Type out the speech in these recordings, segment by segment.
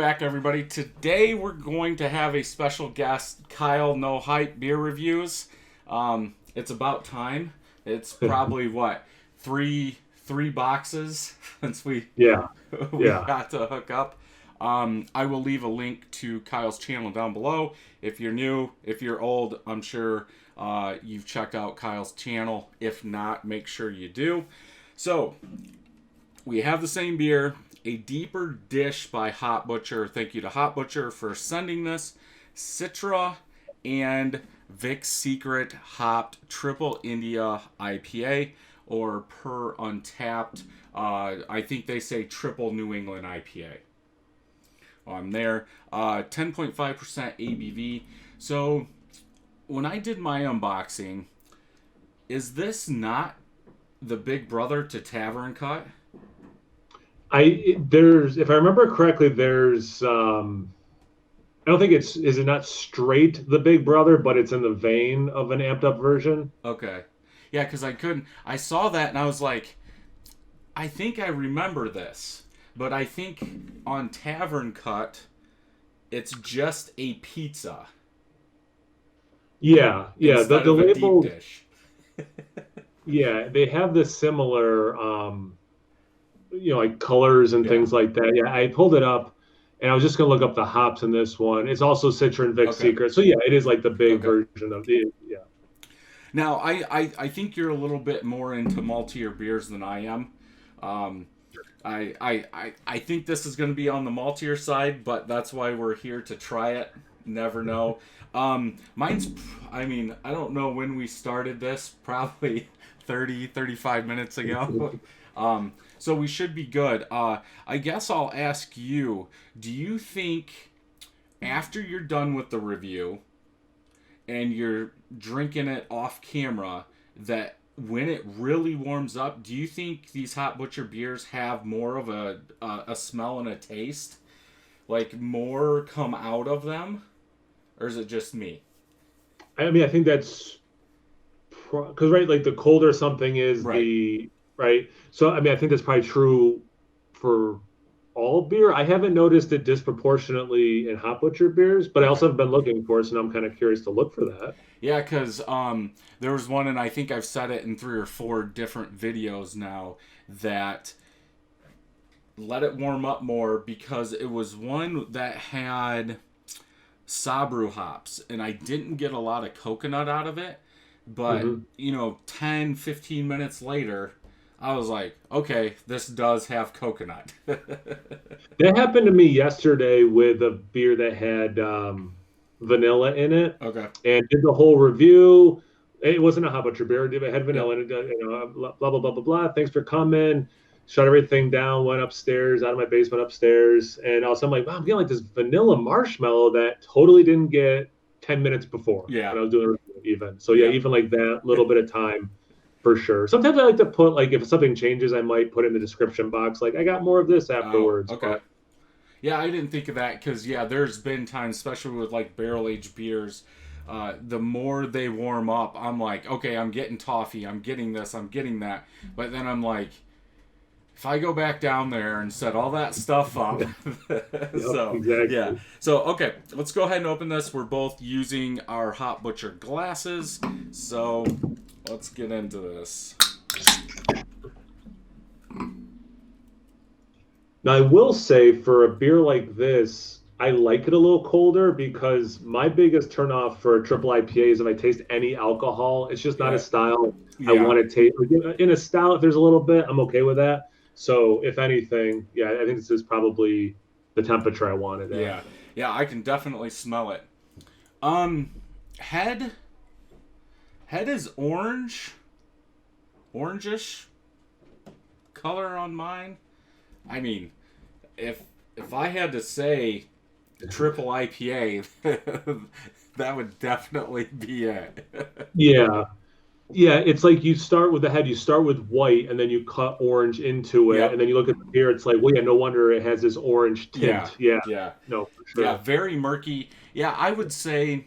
back, everybody. Today we're going to have a special guest, Kyle No Hype Beer Reviews. It's about time. It's probably what three boxes since we Yeah, we yeah. got to hook up. I will leave a link to Kyle's channel down below. If you're new, if you're old, I'm sure you've checked out Kyle's channel. If not, make sure you do. So we have the same beer, a deeper dish by Hop Butcher. Thank you to Hop Butcher for sending this. Citra and Vic's Secret hopped Triple India IPA, or per Untapped. I think they say Triple New England IPA on there. 10.5% ABV. So when I did my unboxing, is this not the big brother to Tavern Cut? There's, if I remember correctly, I don't think is it not straight the Big Brother, but it's in the vein of an amped up version. Okay. Yeah, because I saw that and I was like, I think I remember this. But I think on Tavern Cut, it's just a pizza Yeah. instead The of a deep label, dish. yeah, they have the similar, like colors and Yeah. things like that. Yeah, I pulled it up, and I was just gonna look up the hops in this one. It's also Citra and Vic's Okay. Secret. So yeah, it is like the big Okay. version of the yeah. Now, I think you're a little bit more into maltier beers than I am. Um, I think this is going to be on the maltier side, but that's why we're here to try it. Never know. I mean, I don't know when we started this, probably 35 minutes ago. So we should be good. I guess I'll ask you, do you think after you're done with the review and you're drinking it off camera, that when it really warms up, do you think these Hop Butcher beers have more of a smell and a taste? Like more come out of them? Or is it just me? I mean, I think that's because right, like the colder something is, Right. the right. So I mean, I think that's probably true for all beer. I haven't noticed it disproportionately in Hop Butcher beers, but I Okay. also have been looking for it, so I'm kind of curious to look for that. Yeah, because there was one, and I think I've said it in 3 or 4 different videos now, that let it warm up more, because it was one that had Sabru hops, and I didn't get a lot of coconut out of it. But, Hmm. 10, 15 minutes later, I was like, okay, this does have coconut. That happened to me yesterday with a beer that had vanilla in it, Okay. and did the whole review. It wasn't a Hop Butcher beer; it had vanilla Yep. in it. Blah blah blah blah blah. Thanks for coming. Shut everything down. Went upstairs, out of my basement upstairs, and also I'm like, wow, I'm getting like this vanilla marshmallow that totally didn't get 10 minutes before Yeah. when I was doing a review. Even so, yeah, Yeah. even like that little bit of time for sure. Sometimes I like to put, like, if something changes, I might put in the description box like I got more of this Oh, afterwards, okay. but. Yeah, I didn't think of that because, yeah, there's been times, especially with like barrel aged beers, the more they warm up, I'm like, okay, I'm getting toffee, I'm getting this, I'm getting that. But then I'm like, if I go back down there and set all that stuff up. Yep, So, yeah. exactly. So, okay, let's go ahead and open this. We're both using our Hop Butcher glasses. So, let's get into this. Now, I will say for a beer like this, I like it a little colder because my biggest turnoff for a triple IPA is if I taste any alcohol. It's just not a Yeah. style I Yeah. want to taste. Like, in a stout, if there's a little bit, I'm okay with that. So, if anything, yeah, I think this is probably the temperature I wanted at. Yeah. Yeah, I can definitely smell it. Um, head Head is orangish color on mine. I mean, if I had to say triple IPA, that would definitely be it. Yeah. Yeah, it's like you start with the head, you start with white, and then you cut orange into it, and Yep. then you look at the beer, it's like, well, yeah, no wonder it has this orange Yeah. tint. Yeah, Yeah. no, for Yeah. sure. Very murky. Yeah, I would say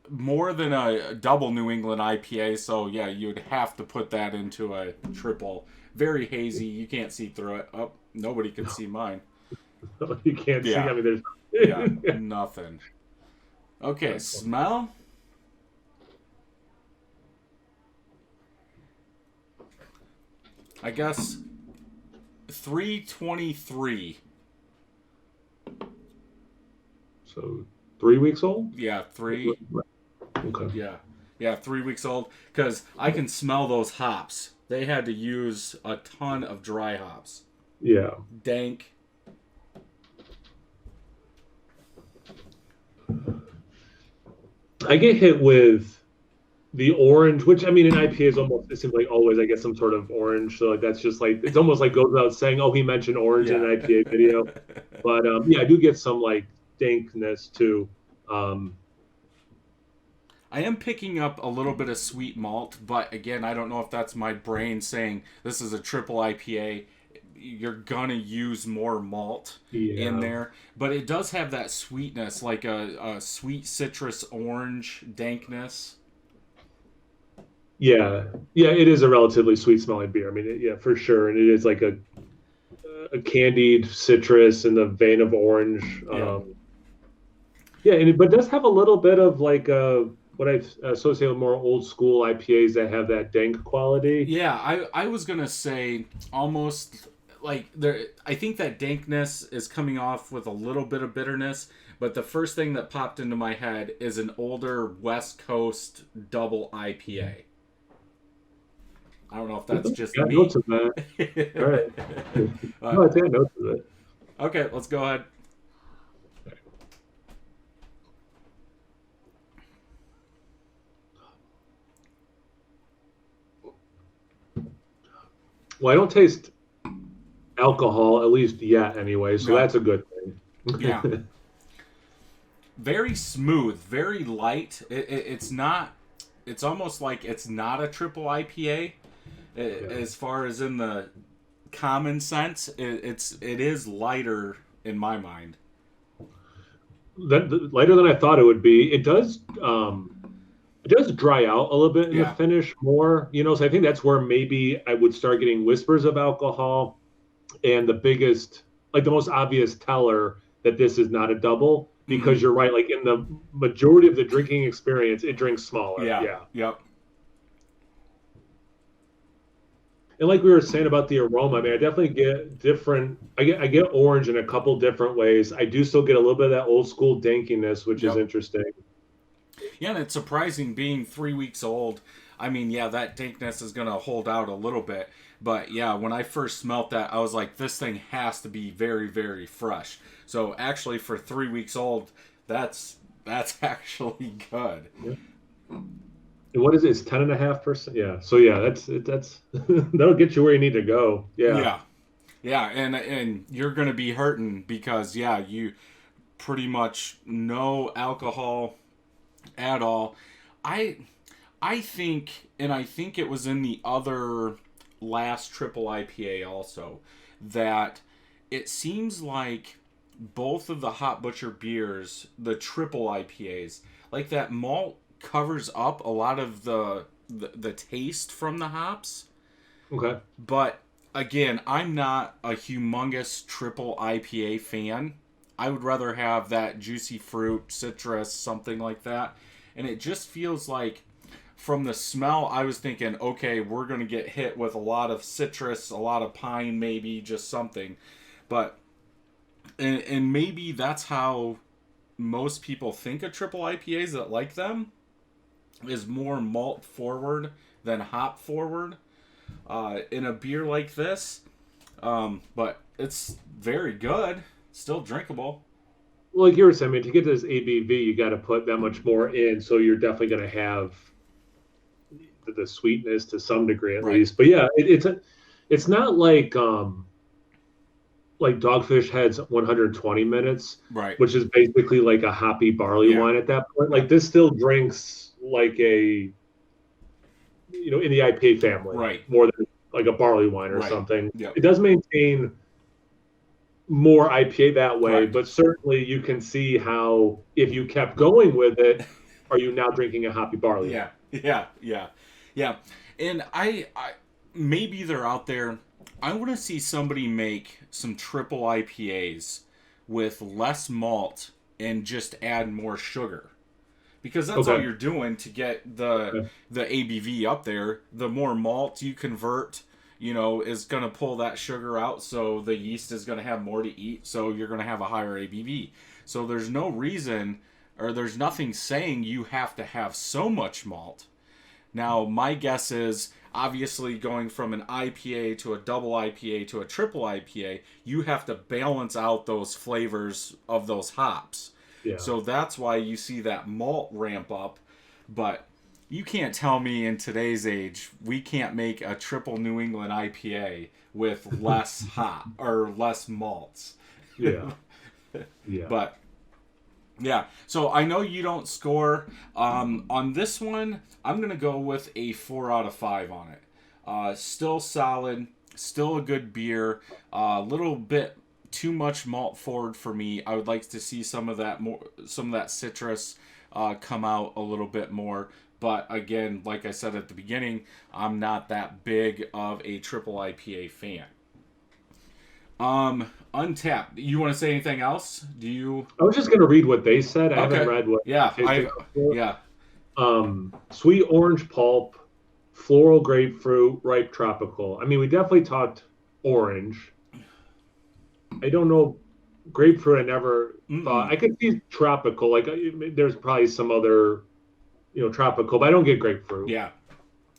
more than a double New England IPA. So yeah, you'd have to put that into a triple. Very hazy. You can't see through it. Oh, nobody can see mine. You can't see. Yeah. I mean, there's. Yeah. Nothing. Okay, That's funny. smell. I guess 323. So 3 weeks old. Yeah, three. Okay. Yeah. Yeah, 3 weeks old. Because I can smell those hops. They had to use a ton of dry hops. Yeah. Dank. I get hit with the orange, which I mean, in IPAs almost it seems like always I get some sort of orange. So like that's just like it's almost like goes without saying. Oh, he mentioned orange in Yeah. an IPA video, but yeah, I do get some like dankness too. Um, I am picking up a little bit of sweet malt, but again, I don't know if that's my brain saying this is a triple IPA. You're gonna use more malt in yeah, there, but it does have that sweetness, like a sweet citrus orange dankness. yeah, yeah. It is a relatively sweet smelling beer. I mean, yeah, for sure, and it is like a candied citrus in the vein of orange. Yeah. Yeah, and but it does have a little bit of like what I associate with more old school IPAs that have that dank quality. Yeah, I was gonna say almost like there. I think that dankness is coming off with a little bit of bitterness, but the first thing that popped into my head is an older West Coast double IPA. I don't know if that's just Got me. notes of that. All right. uh, No, I think I notes of it. okay, let's go ahead. Well, I don't taste alcohol, at least yet, anyway. So No, that's a good yeah, thing. very smooth, very light. It's not. It's almost like it's not a triple IPA, Yeah. as far as in the common sense. It is lighter in my mind. Lighter than I thought it would be. It does dry out a little bit in the Yeah. finish more, so I think that's where maybe I would start getting whispers of alcohol. And the biggest, like the most obvious teller that this is not a double, Mm-hmm. because you're right, like in the majority of the drinking experience, it drinks smaller. Yeah. Yeah. Yep. And like we were saying about the aroma, I mean, I definitely get different. I get orange in a couple different ways. I do still get a little bit of that old school dankiness, which is Yep. interesting. Yeah, and it's surprising being 3 weeks old. I mean, yeah, that dankness is gonna hold out a little bit, but yeah, when I first smelt that, I was like, this thing has to be very, very fresh. So actually, for 3 weeks old, that's actually good. Yeah. And what is it? It's 10.5%. Yeah. So yeah, that's that'll get you where you need to go. Yeah. Yeah, yeah, and you're gonna be hurting because yeah, you pretty much no alcohol at all. I I think, and I think it was in the other last triple IPA also, that it seems like both of the Hot Butcher beers, the triple IPAs, like that malt covers up a lot of the taste from the hops. Okay. But again, I'm not a humongous triple IPA fan. I would rather have that juicy fruit, citrus, something like that. And it just feels like from the smell, I was thinking, okay, we're going to get hit with a lot of citrus, a lot of pine, maybe just something. But, and maybe that's how most people think of triple IPAs that like them, is more malt forward than hop forward in a beer like this. But it's very good, still drinkable. Well, like you were saying, I mean, to get to this ABV, you got to put that much more in. So you're definitely going to have the sweetness to some degree at Right. least. But yeah, it's not like Dogfish Head's 120 minutes, Right. which is basically like a hoppy barley Yeah. wine at that point. Yeah. Like this still drinks like in the IPA family Right. more than like a barley wine or Right. something. Yep. It does maintain more IPA that way, Correct. but certainly you can see how if you kept going with it, are you now drinking a hoppy barley Yeah. wine? Yeah. Yeah. Yeah. And I maybe they're out there. I want to see somebody make some triple IPAs with less malt and just add more sugar. Because that's all you're doing to get the ABV up there. The more malt you convert, is going to pull that sugar out, so the yeast is going to have more to eat, so you're going to have a higher ABV. So there's no reason, or there's nothing saying you have to have so much malt. Now, my guess is, obviously, going from an IPA to a double IPA to a triple IPA, you have to balance out those flavors of those hops. Yeah. So that's why you see that malt ramp up. But you can't tell me in today's age we can't make a triple New England IPA with less hop or less malts. Yeah. Yeah. But yeah, so I know you don't score. On this one, I'm going to go with a 4 out of 5 on it. Still solid, still a good beer, a little bit too much malt forward for me. I would like to see some of that citrus come out a little bit more. But again, like I said at the beginning, I'm not that big of a triple IPA fan. Untapped. You want to say anything else? Do you? I was just going to read what they said. I haven't read what. Yeah, yeah. Sweet orange pulp, floral grapefruit, ripe tropical. I mean, we definitely talked orange. I don't know, grapefruit. I never thought I could see tropical. Like there's probably some other, tropical, but I don't get grapefruit. Yeah,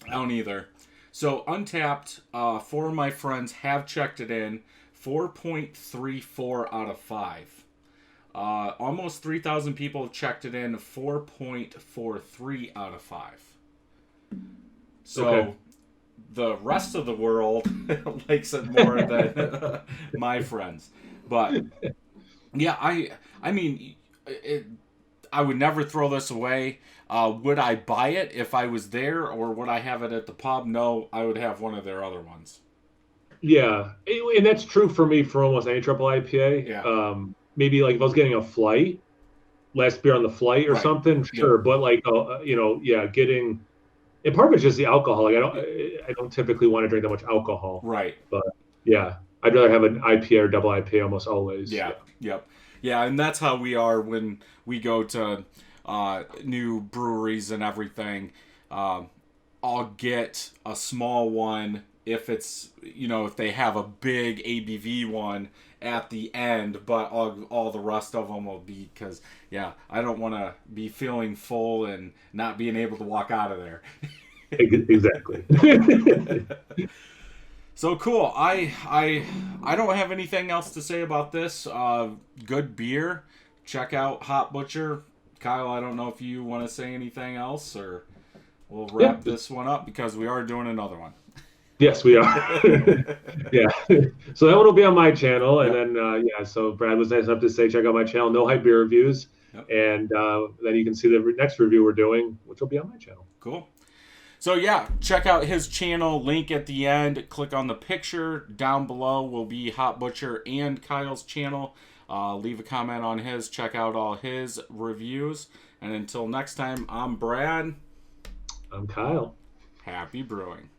I don't either. So Untapped, 4 of my friends have checked it in. 4.34 out of 5. Almost 3,000 people have checked it in. 4.43 out of 5. So the rest of the world likes it more than my friends. But yeah, I mean, I would never throw this away. Would I buy it if I was there, or would I have it at the pub? No, I would have one of their other ones. Yeah, and that's true for me for almost any triple IPA. Yeah. Maybe like if I was getting a flight, last beer on the flight or something, sure. Yeah. But like, getting, and part of it's just the alcohol. Like I don't typically want to drink that much alcohol. Right. But yeah, I'd rather have an IPA or double IPA almost always. Yeah. Yep. Yeah, and that's how we are when we go to new breweries and everything. I'll get a small one if it's, if they have a big ABV one at the end, but all the rest of them will be, because, I don't want to be feeling full and not being able to walk out of there. Exactly. So cool. I don't have anything else to say about this. Good beer. Check out Hop Butcher. Kyle, I don't know if you want to say anything else, or we'll wrap this one up because we are doing another one. Yes, we are. Yeah. So that one will be on my channel. And then, so Brad was nice enough to say, check out my channel, No Hype Beer Reviews. Yep. And then you can see the next review we're doing, which will be on my channel. Cool. So check out his channel, link at the end. Click on the picture. Down below will be Hop Butcher and Kyle's channel. Leave a comment on his. Check out all his reviews. And until next time, I'm Brad. I'm Kyle. Happy brewing.